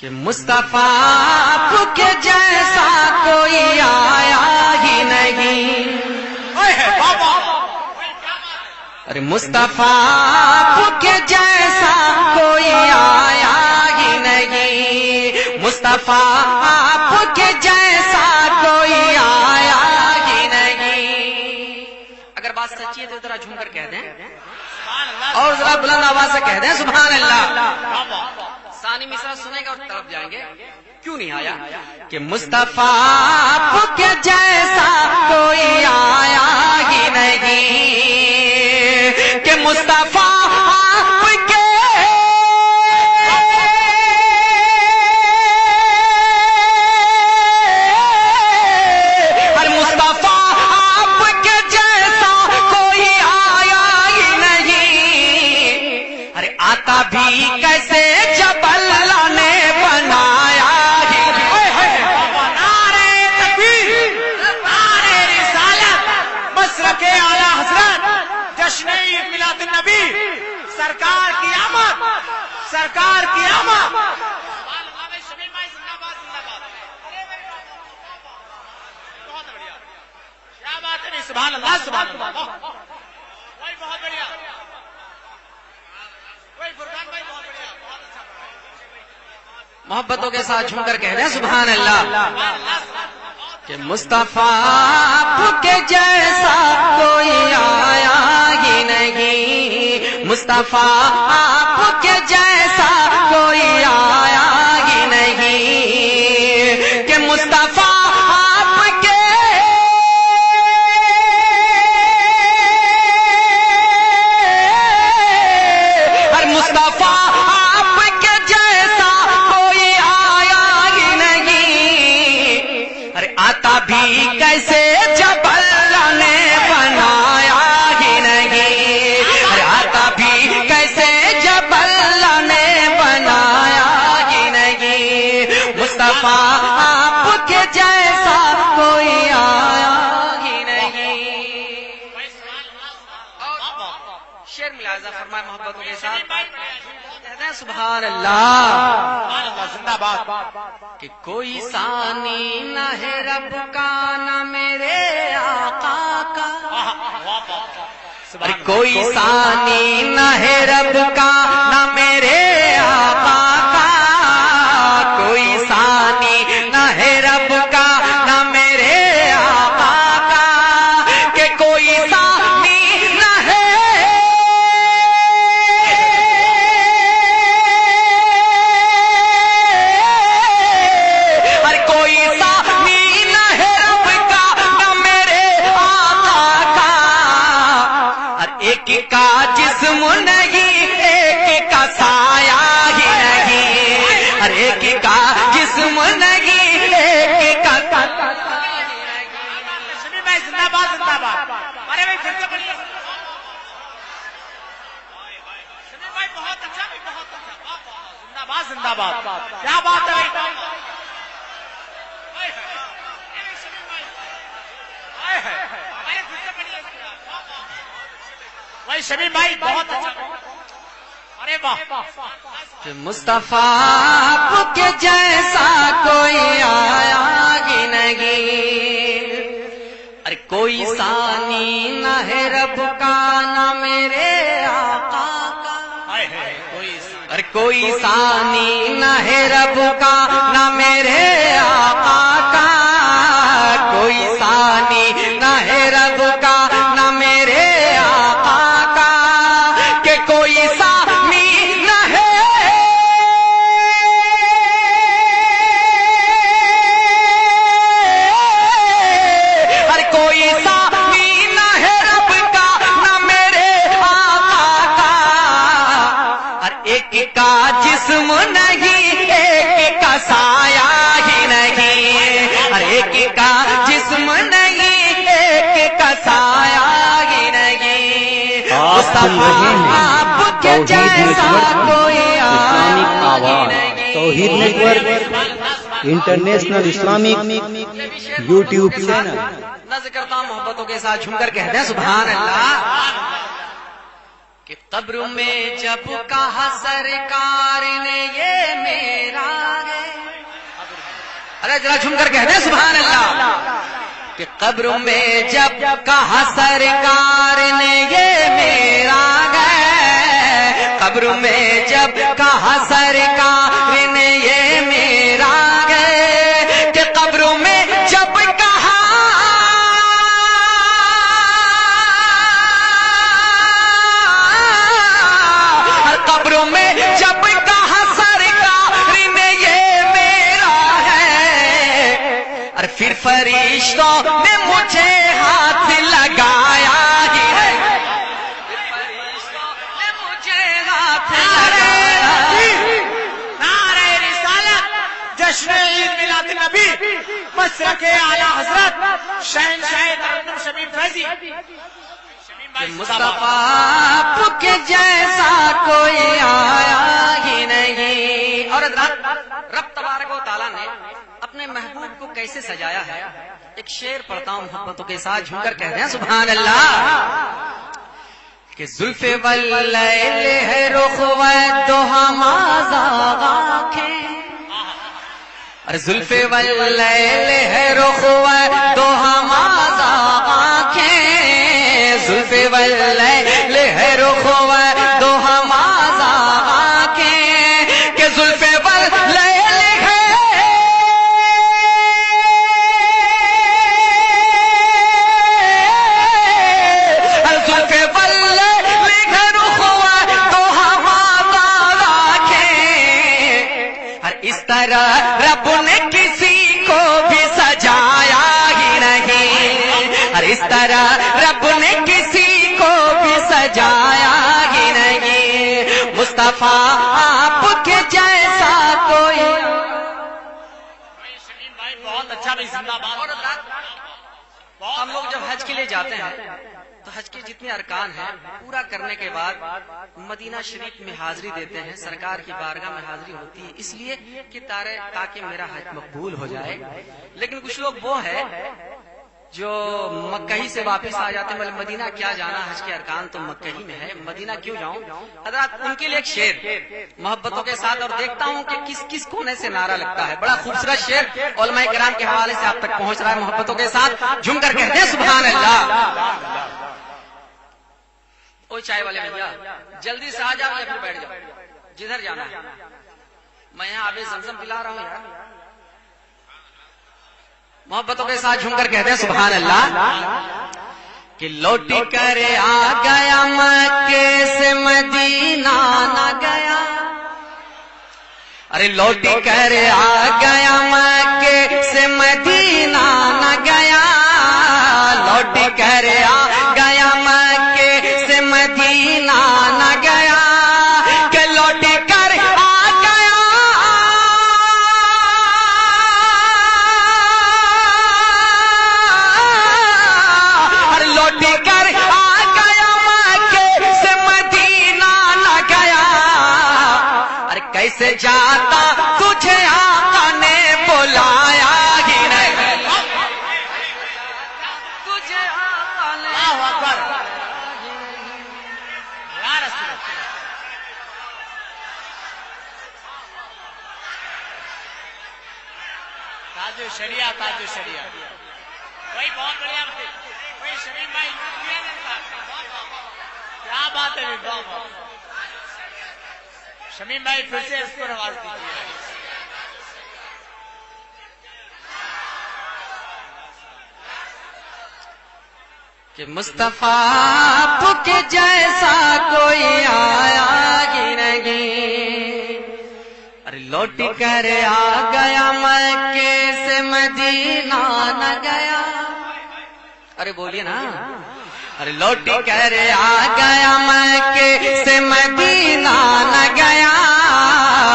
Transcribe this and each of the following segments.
کہ مصطفیٰ کے جیسا کوئی آیا ہی نہیں. ارے مصطفیٰ کے جیسا کوئی آیا ہی نہیں. مصطفیٰ کے جیسا کوئی آیا ہی نہیں. اگر بات سچی ہے تو ذرا جھوم کر کہہ دیں اور ذرا بلند آواز سے کہہ دیں سبحان اللہ. ثانی مصرع سنیں گے اور طرف جائیں گے. کیوں نہیں آیا کہ مصطفیٰ کے جیسا کوئی آیا ہی نہیں. کہ مصطفیٰ کے ہر مصطفیٰ کے جیسا کوئی آیا ہی نہیں. ارے آتا بھی کیسے جب اللہ نے بنایا ہی نہیں. نعرہ تکبیر، نعرہ رسالت، مسلک اعلی حضرت، جشن عید میلاد النبی، سرکار کی آمد، سرکار کی آمد. کیا بات ہے، سبحان اللہ سبحان اللہ. بھائی بہت بڑھیا، بھائی فرقان بھائی بہت بڑھیا، بہت اچھا. محبتوں کے ساتھ جھوم کر کہہ دیں سبحان اللہ. کہ مصطفیٰ کے جیسا کوئی آیا ہی نہیں. مصطفیٰ کے جیسا کوئی آیا ہی نہیں. کہ مصطفیٰ کے ہر مصطفیٰ کے جیسا کوئی آیا ہی نہیں. ارے آتا بھی کیسے جب اللہ نے بنایا ہی نہیں. ارے آتا بھی کیسے جب اللہ نے بنایا ہی نہیں. مصطفیٰ آپ کے جیسا کوئی آیا ہی نہیں. شعر ملاحظہ فرمائے محبتوں کے ساتھ کہتے ہیں سبحان اللہ. زندہ باد. کہ کوئی ثانی نہ ہے رب کا نہ میرے آقا کا. ارے کوئی ثانی نہ ہے رب کا نہ میرے آقا کا. کوئی ثانی نہ ہے رب کا نہ میرے آقا کا. کہ کوئی ثانی نہ ہے ہر کوئی ثانی نہ ہے رب کا نہ میرے آقا کا. ہر ایک کا جسم نہیں ایک کا سایہ ہی نہیں. ہر ایک کا جسم نہیں ایک کا شمی بھائی زندہ باد زندہ باد. ارے بھائی پھر سے بڑھیا. شمی بھائی بہت اچھا بھی بہت اچھا. زندہ باد زندہ باد. کیا بات ہے بھائی. بھائی شمی بھائی بہت اچھا. ارے واہ. کہ مصطفیٰ کے جیسا کوئی آیا ہی نہیں. ارے کوئی ثانی نہ ہے رب کا نہ میرے آقا کا. ارے کوئی ثانی نہ ہے رب کا نہ میرے آقا کا. کوئی ثانی نہ ہے رب کا نہ میرے آقا کا. کہ کوئی ثانی نہ ہے ہر کوئی ثانی نہ ہے رب کا نہ میرے آقا کا. ہر ایک کا جسم نہیں ایک کا سایہ ہی نہیں. ہر ایک کا جسم نہیں ایک کا سایہ ہی نہیں. مصطفیٰ کے جیسا کوئی اسلامک آیا آواز ہی توحید نہیں. Network international Islamic YouTube channel. نظر کرتا ہوں محبتوں کے ساتھ جھوم کر کہتے ہیں سبحان اللہ. کہ قبر میں جب کہا سرکار نے یہ میرا ہے. ارے ذرا جھوم کر کہہ دیں سبحان اللہ کہ قبر میں جب کہا سرکار نے یہ میرا ہے، قبر میں جب کہا سرکار نے یہ میرا ہے، کہ قبر میں جب کہا قبر میں جب کہا سرکار نے یہ میرا ہے، اور پھر فرشتوں نے مجھے ہاتھ لگایا ہی ہے، فرشتوں نے مجھے ہاتھ لگایا۔ نعرہ رسالت، جشن عید میلاد النبی، مسلک اعلی حضرت شہنشاہ ترنم شمیم فیضی مصطفیٰ کے جیسا کوئی آیا ہی نہیں۔ اور رب تبارک و تعالیٰ نے اپنے محبوب کو کیسے سجایا ہے، ایک شعر پڑھتا ہوں محبتوں کے ساتھ، جھوم کر کہہ دیں سبحان اللہ کہ زلف واللیل ہے رخ و دوہمازا آنکھیں، اور زلف واللیل ہے رخ و دوہمازا آنکھیں، زلف واللیل ہے رخ و دوہمازا آنکھیں، کہ زلف واللیل ہے زلف واللیل ہے رخ و دوہمازا آنکھیں، اور اس طرح رب نے کسی کو بھی سجایا ہی نہیں، اور اس طرح رب نے کسی کو بھی سجایا ہی نہیں، مصطفیٰ آپ کے جیسا کوئی۔ شمیم بھائی بہت اچھا بھی زندہ باد۔ ہم لوگ جب حج کے لیے جاتے ہیں تو حج کے جتنے ارکان ہیں پورا کرنے کے بعد مدینہ شریف میں حاضری دیتے ہیں، سرکار کی بارگاہ میں حاضری ہوتی ہے، اس لیے کہ تاکہ میرا حج مقبول ہو جائے۔ لیکن کچھ لوگ وہ ہے جو مکہ ہی سے واپس آ جاتے ہیں، مطلب مدینہ کیا جانا، حج کے ارکان تو مکہ ہی میں ہے، مدینہ کیوں جاؤں۔ حضرات ان کے لیے ایک شعر محبتوں کے ساتھ، اور دیکھتا ہوں کہ کس کس کونے سے نعرہ لگتا ہے، بڑا خوبصورت شعر علماء کرام کے حوالے سے آپ تک پہنچ رہا ہے، محبتوں کے ساتھ جھوم کر کہتے ہیں سبحان اللہ۔ او چائے والے بھیا جلدی سے آ جاؤ یا پھر بیٹھ جاؤ، جدھر جانا ہے، میں یہاں آب زمزم پلا رہا ہوں یار۔ محبتوں کے ساتھ جھوم کر کہتے ہیں سبحان اللہ کہ لوٹ کر آ گیا مکے سے مدینہ نہ گیا، ارے لوٹ کر آ گیا مکے سے مدینہ نہ گیا، لوٹ کر آ گیا مکے سے مدینہ نہ گیا، کہ لوٹ کر آ گیا اور لوٹ کر آ گیا مکے سے مدینہ نہ گیا، اور کیسے جاتا تجھے آقا نے بلایا ہی نہیں، تجھے آقا نے اللہ اکبر یا رسول اللہ۔ تاج الشریعہ، تاج الشریعہ، وہی بہت بڑھیا بات ہے، وہی شمیم بھائی کیا بات ہے، شمیم بھائی پھر سے اس کو نواز دیجیے۔ کہ مصطفیٰ کے جیسا کوئی آیا ہی نہیں، ارے لوٹ کر آ گیا مکے سے مدینہ نہ گیا، ارے بولیے نا، ارے لوٹ کر آ گیا مکے سے مدینہ نہ گیا،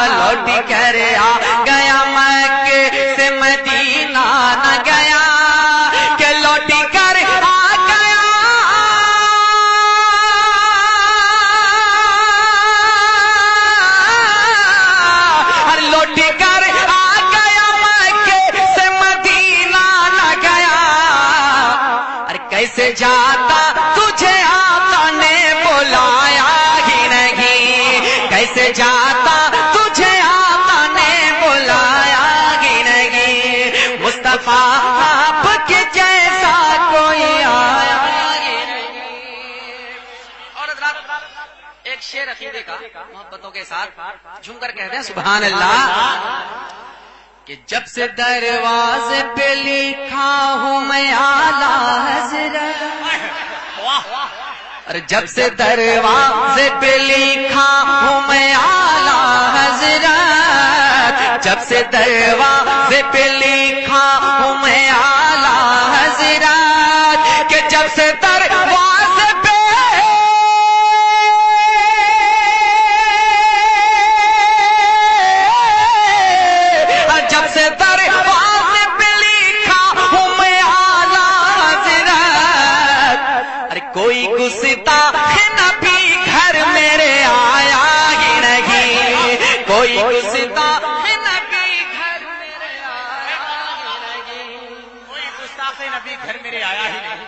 لوٹ کر آ گیا مکے سے مدینہ نہ گیا، کہ لوٹ کر آ گیا اور لوٹ کر آ گیا مکے سے مدینہ نہ گیا، اور کیسے جاتا تجھے آقا نے بلایا ہی نہیں، کیسے جاتا تجھے آقا نے بلایا ہی نہیں، شعر عقیدے کا محبتوں کے ساتھ جھوم کر کہتے ہیں سبحان اللہ کہ جب سے دروازے پہ لکھا ہوں میں اعلی حضرت، اور جب سے دروازے پہ لکھا ہوں میں اعلی حضرت، جب سے دروازے پہ لکھا ہوں میں اعلی حضرت، کہ جب سے دروازے پہ جب سے دروازے پہ لکھا ہوں میں اعلی حضرت، ارے کوئی گستاخ نبی گھر میرے آیا ہی نہیں، کوئی گستاخ نبی گھر میرے آیا ہی نہیں، کوئی گستاخ نبی گھر میرے آیا ہی نہیں.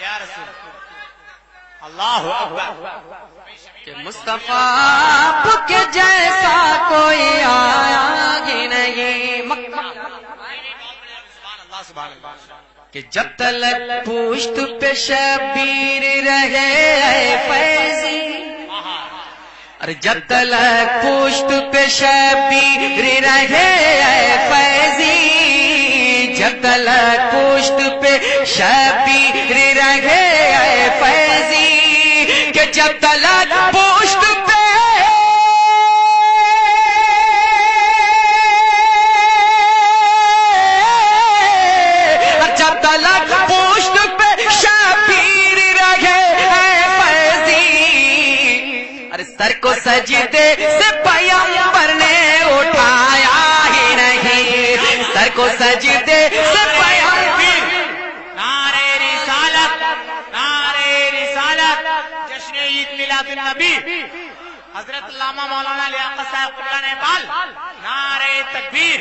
یا رسول اللہ اکبر. کہ مصطفیٰ کے جیسا کوئی آیا ہی نہیں. سبحان اللہ. کہ جب تلک پشت پہ شبیر رہے اے فیضی، ارے جب تلک پشت پہ شبیر رہے اے فیضی، جب تلک پشت پہ شبیر رہے اے فیضی، کہ جب تلک پشت پہ جب تلک پشت پہ شبیر رہے اے فیضی، ارے سر کو سجدے سے پیغمبر نے اٹھایا ہی نہیں، سر کو سجدے سے پیغمبر. نعرہ رسالت، نعرہ رسالت، جشن عید میلاد النبی حضرت علامہ مولانا لیاقت صاحب قبلہ نیپال. نعرہ تکبیر،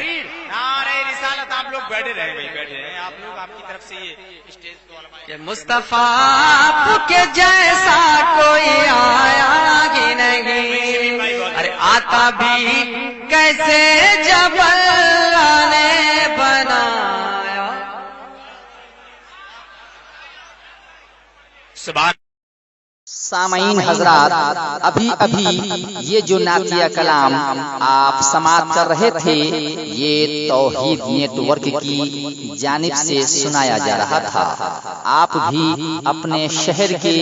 نعرہ رسالت. آپ لوگ بیٹھے رہے بھائی، بیٹھے رہے. آپ لوگ آپ کی طرف سے یہ اسٹیج تو کہ مصطفیٰ کے جیسا کوئی آیا ہی نہیں، ارے آتا بھی کیسے جب اللہ نے بنایا. سبحان. سامعین حضرات، ابھی یہ جو نعتیہ کلام آپ سماعت کر رہے تھے یہ توحید نیٹ ورک کی جانب سے سنایا جا رہا تھا. آپ بھی اپنے شہر کے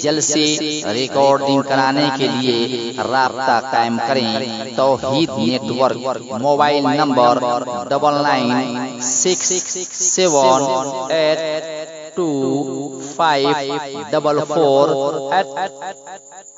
جلسے ریکارڈنگ کرانے کے لیے رابطہ قائم کریں. توحید نیٹ ورک، موبائل نمبر 9967825444